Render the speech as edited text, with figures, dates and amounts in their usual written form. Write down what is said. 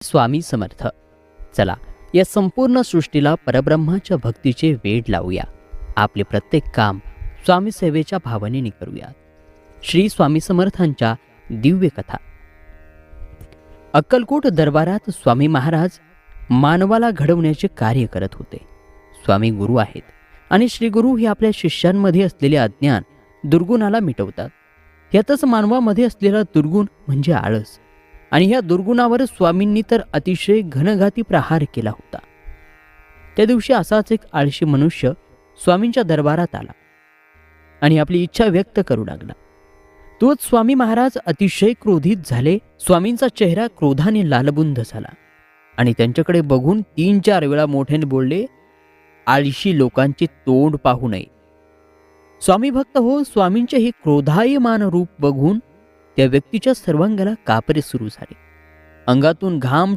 स्वामी समर्थ. चला, या संपूर्ण सृष्टीला परब्रह्माच्या भक्तीचे वेड लावूया. आपले प्रत्येक काम स्वामी सेवेच्या भावनेने करूया. श्री स्वामी समर्थांच्या दिव्य कथा. अक्कलकोट दरबारात स्वामी महाराज मानवाला घडवण्याचे कार्य करत होते. स्वामी गुरु आहेत आणि श्री गुरु हे आपल्या शिष्यांमध्ये असलेले अज्ञान दुर्गुणाला मिटवतात. यातच मानवामध्ये असलेला दुर्गुण म्हणजे आळस, आणि ह्या दुर्गुणावर स्वामींनी तर अतिशय घनघाती प्रहार केला होता. त्या दिवशी असाच एक आळशी मनुष्य स्वामींच्या दरबारात आला आणि आपली इच्छा व्यक्त करू लागला. तोच स्वामी महाराज अतिशय क्रोधित झाले. स्वामींचा चेहरा क्रोधाने लालबुंद झाला आणि त्यांच्याकडे बघून 3-4 वेळा मोठ्याने बोलले, आळशी लोकांचे तोंड पाहू नये. स्वामी भक्त हो, स्वामींचे हे क्रोधायमान रूप बघून त्या व्यक्तीच्या सर्वांगाला कापरे सुरू झाले. अंगातून घाम